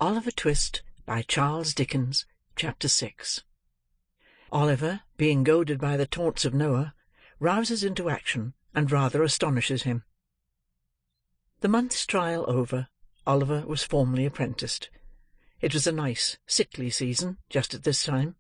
Oliver Twist, by Charles Dickens. Chapter 6. Oliver, being goaded by the taunts of Noah, rouses into action, and rather astonishes him. The month's trial over, Oliver was formally apprenticed. It was a nice, sickly season, just at this time.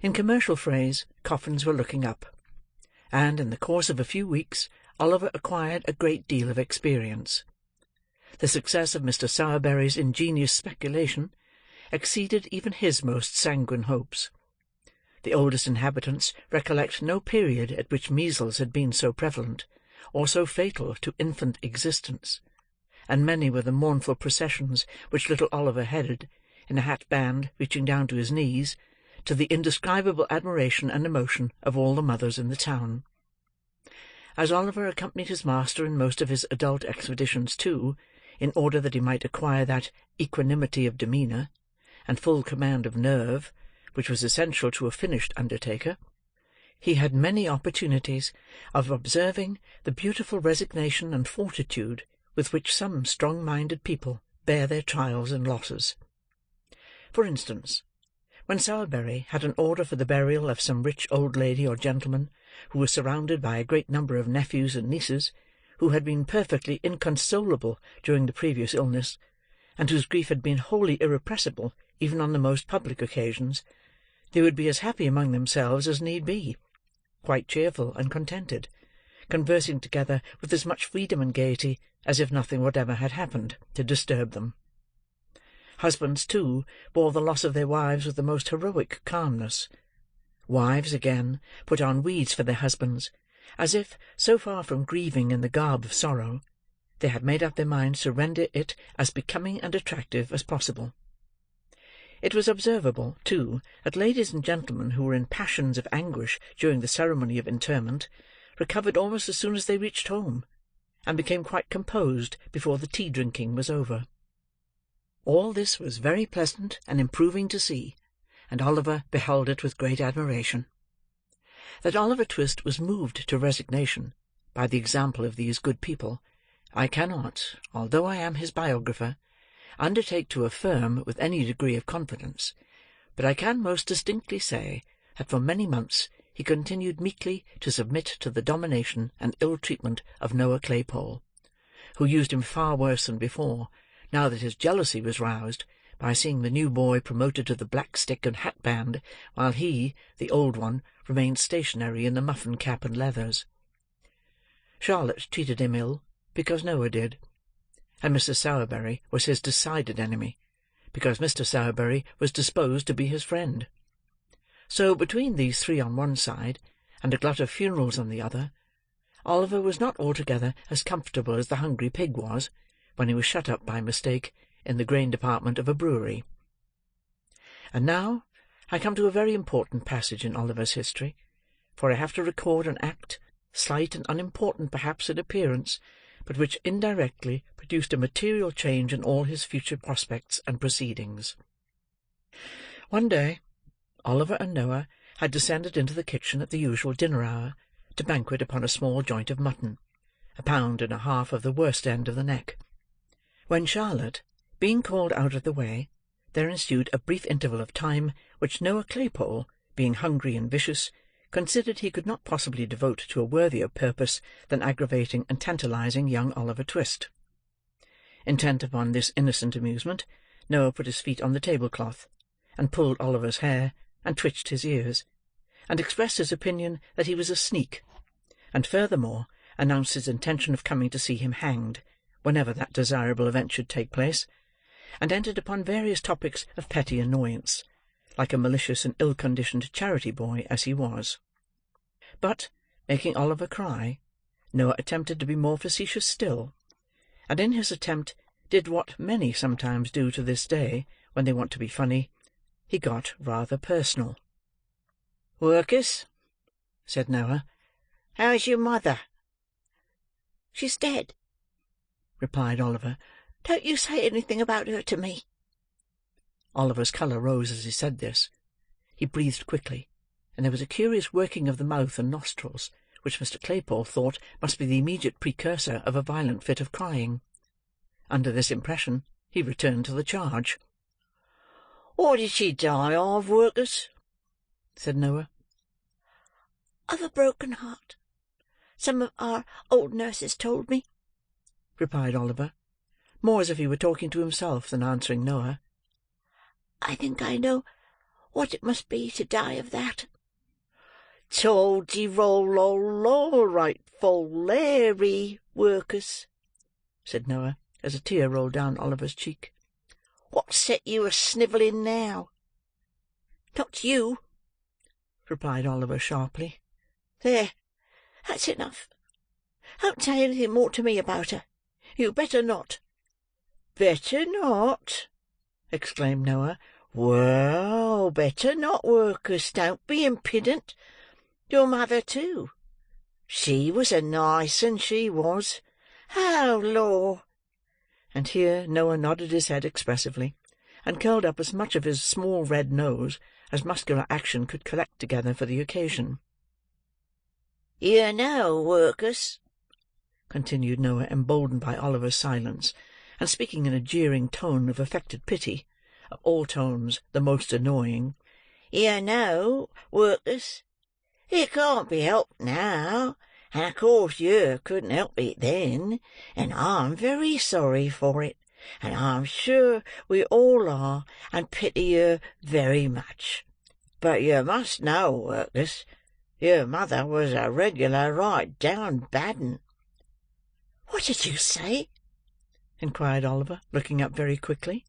In commercial phrase, coffins were looking up; and, in the course of a few weeks, Oliver acquired a great deal of experience. The success of Mr. Sowerberry's ingenious speculation exceeded even his most sanguine hopes. The oldest inhabitants recollect no period at which measles had been so prevalent, or so fatal to infant existence; and many were the mournful processions which little Oliver headed, in a hat-band reaching down to his knees, to the indescribable admiration and emotion of all the mothers in the town. As Oliver accompanied his master in most of his adult expeditions too, in order that he might acquire that equanimity of demeanour, and full command of nerve, which was essential to a finished undertaker, he had many opportunities of observing the beautiful resignation and fortitude with which some strong-minded people bear their trials and losses. For instance, when Sowerberry had an order for the burial of some rich old lady or gentleman, who was surrounded by a great number of nephews and nieces, who had been perfectly inconsolable during the previous illness, and whose grief had been wholly irrepressible even on the most public occasions, they would be as happy among themselves as need be, quite cheerful and contented, conversing together with as much freedom and gaiety as if nothing whatever had happened to disturb them. Husbands, too, bore the loss of their wives with the most heroic calmness. Wives, again, put on weeds for their husbands, as if, so far from grieving in the garb of sorrow, they had made up their minds to render it as becoming and attractive as possible. It was observable, too, that ladies and gentlemen who were in passions of anguish during the ceremony of interment recovered almost as soon as they reached home, and became quite composed before the tea-drinking was over. All this was very pleasant and improving to see, and Oliver beheld it with great admiration. That Oliver Twist was moved to resignation by the example of these good people, I cannot, although I am his biographer, undertake to affirm with any degree of confidence, but I can most distinctly say that for many months he continued meekly to submit to the domination and ill-treatment of Noah Claypole, who used him far worse than before, now that his jealousy was roused by seeing the new boy promoted to the black stick and hat-band, while he, the old one, remained stationary in the muffin-cap and leathers. Charlotte treated him ill, because Noah did; and Mrs. Sowerberry was his decided enemy, because Mr. Sowerberry was disposed to be his friend. So, between these three on one side, and a glut of funerals on the other, Oliver was not altogether as comfortable as the hungry pig was, when he was shut up by mistake in the grain department of a brewery. And now I come to a very important passage in Oliver's history, for I have to record an act, slight and unimportant perhaps in appearance, but which indirectly produced a material change in all his future prospects and proceedings. One day, Oliver and Noah had descended into the kitchen at the usual dinner hour, to banquet upon a small joint of mutton, 1.5 pounds of the worst end of the neck. When Charlotte, being called out of the way, there ensued a brief interval of time which Noah Claypole, being hungry and vicious, considered he could not possibly devote to a worthier purpose than aggravating and tantalizing young Oliver Twist. Intent upon this innocent amusement, Noah put his feet on the tablecloth, and pulled Oliver's hair, and twitched his ears, and expressed his opinion that he was a sneak, and furthermore announced his intention of coming to see him hanged, whenever that desirable event should take place, and entered upon various topics of petty annoyance, like a malicious and ill-conditioned charity-boy as he was. But, making Oliver cry, Noah attempted to be more facetious still, and in his attempt did what many sometimes do to this day when they want to be funny. He got rather personal. "Work'us," said Noah, "how's your mother?" "She's dead," replied Oliver. "Don't you say anything about her to me." Oliver's colour rose as he said this. He breathed quickly, and there was a curious working of the mouth and nostrils, which Mr. Claypole thought must be the immediate precursor of a violent fit of crying. Under this impression, he returned to the charge. "What did she die of, Work'us?" said Noah. "Of a broken heart. Some of our old nurses told me," replied Oliver, more as if he were talking to himself than answering Noah. "I think I know what it must be to die of that." "Tol-de-roll-lo-lo, rightful Larry, Work'us," said Noah, as a tear rolled down Oliver's cheek. "What set you a-snivelling now?" "Not you," replied Oliver sharply. "There, that's enough. Don't say anything more to me about her. You'd better not." "Better not!" exclaimed Noah. "Well, better not, Work'us. Don't be impudent. Your mother, too. She was a nice un, she was. Oh, Lor!" And here Noah nodded his head expressively, and curled up as much of his small red nose as muscular action could collect together for the occasion. "You know, Work'us," continued Noah, emboldened by Oliver's silence, and speaking in a jeering tone of affected pity, of all tones the most annoying, "you know, Work'us, it can't be helped now, and of course you couldn't help it then, and I'm very sorry for it, and I'm sure we all are, and pity her very much. But you must know, Work'us, your mother was a regular right down bad un." "What did you say?" inquired Oliver, looking up very quickly.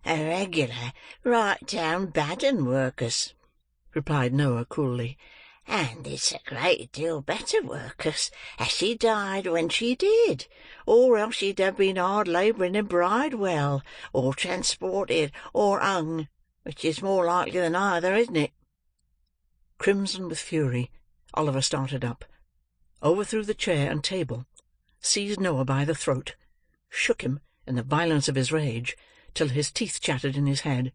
"A regular right down bad un, Work'us," replied Noah coolly. "And it's a great deal better, Work'us, as she died when she did, or else she'd have been hard labouring in Bridewell, or transported, or hung, which is more likely than either, isn't it?" Crimson with fury, Oliver started up, overthrew the chair and table, seized Noah by the throat, shook him in the violence of his rage till his teeth chattered in his head,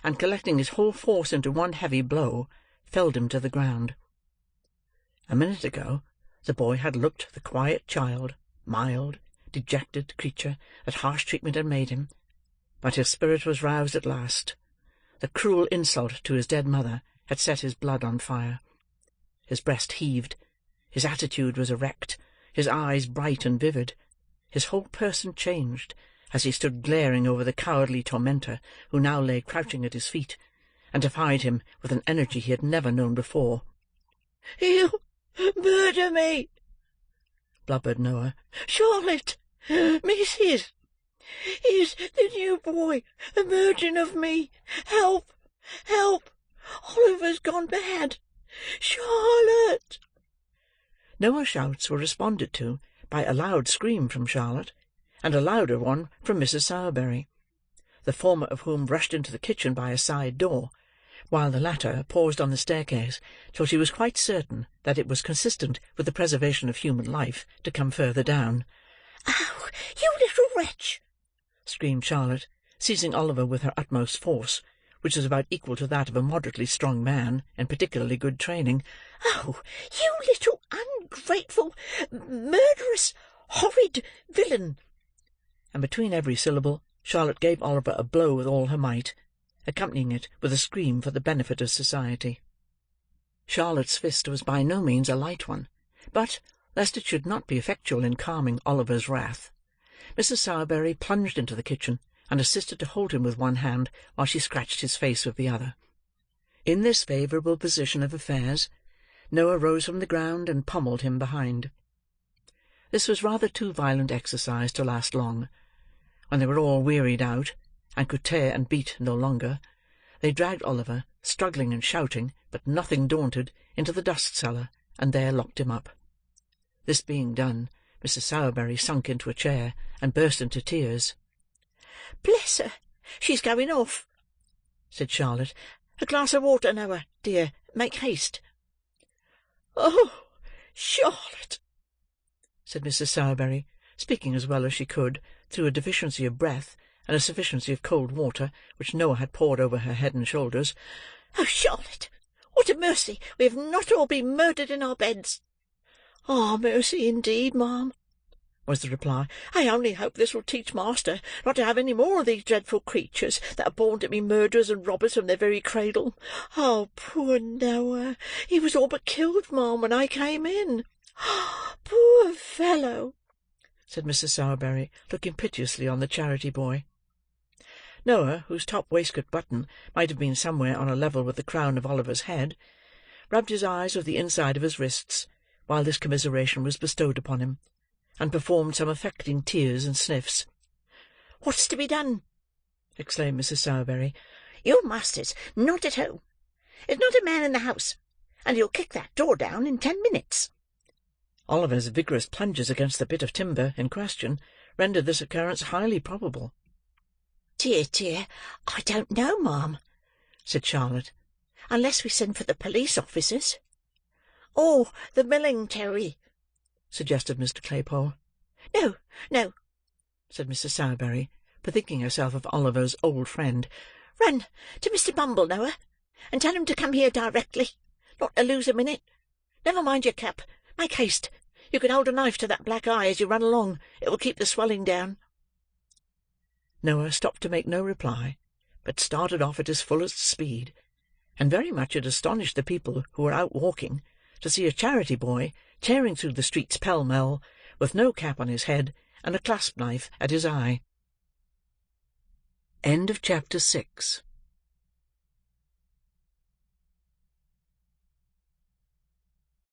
and collecting his whole force into one heavy blow, felled him to the ground. A minute ago, the boy had looked the quiet child, mild, dejected creature that harsh treatment had made him, but his spirit was roused at last. The cruel insult to his dead mother had set his blood on fire. His breast heaved, his attitude was erect, his eyes bright and vivid, his whole person changed, as he stood glaring over the cowardly tormentor who now lay crouching at his feet, and defied him with an energy he had never known before. "You murder me!" blubbered Noah. "Charlotte, Mrs., is the new boy a murdering of me? Help! Help! Oliver's gone bad! Charlotte!" Noah's shouts were responded to by a loud scream from Charlotte, and a louder one from Mrs. Sowerberry, the former of whom rushed into the kitchen by a side door, while the latter paused on the staircase till she was quite certain that it was consistent with the preservation of human life to come further down. "Oh, you little wretch!" screamed Charlotte, seizing Oliver with her utmost force, which was about equal to that of a moderately strong man in particularly good training. "Oh, you little ungrateful, murderous, horrid villain!" And between every syllable, Charlotte gave Oliver a blow with all her might, accompanying it with a scream for the benefit of society. Charlotte's fist was by no means a light one, but, lest it should not be effectual in calming Oliver's wrath, Mrs. Sowerberry plunged into the kitchen, and assisted to hold him with one hand while she scratched his face with the other. In this favourable position of affairs, Noah rose from the ground and pommelled him behind. This was rather too violent exercise to last long. When they were all wearied out, and could tear and beat no longer, they dragged Oliver, struggling and shouting, but nothing daunted, into the dust-cellar, and there locked him up. This being done, Mrs. Sowerberry sunk into a chair, and burst into tears. "Bless her, she's going off," said Charlotte. "A glass of water, Noah, dear. Make haste." "Oh, Charlotte!" said Mrs. Sowerberry, speaking as well as she could, through a deficiency of breath, and a sufficiency of cold water, which Noah had poured over her head and shoulders. "Oh, Charlotte, what a mercy we have not all been murdered in our beds!" "Ah, mercy indeed, ma'am," was the reply. "I only hope this will teach master not to have any more of these dreadful creatures that are born to be murderers and robbers from their very cradle. Oh, poor Noah! He was all but killed, ma'am, when I came in. Poor fellow!" said Mrs. Sowerberry, looking piteously on the charity boy. Noah, whose top waistcoat button might have been somewhere on a level with the crown of Oliver's head, rubbed his eyes with the inside of his wrists while this commiseration was bestowed upon him, and performed some affecting tears and sniffs. "What's to be done?" exclaimed Mrs. Sowerberry. "Your master's not at home. There's not a man in the house, and he'll kick that door down in 10 minutes. Oliver's vigorous plunges against the bit of timber in question rendered this occurrence highly probable. "Dear, dear, I don't know, ma'am," said Charlotte, "unless we send for the police officers." "Or the milingtary," suggested Mr. Claypole. "No, no," said Mrs. Sowerberry, bethinking herself of Oliver's old friend. "Run to Mr. Bumble, Noah, and tell him to come here directly. Not to lose a minute. Never mind your cap. Make haste. You can hold a knife to that black eye as you run along. It will keep the swelling down." Noah stopped to make no reply, but started off at his fullest speed, and very much it astonished the people who were out walking to see a charity boy tearing through the streets pell-mell, with no cap on his head and a clasp-knife at his eye. Chapter 6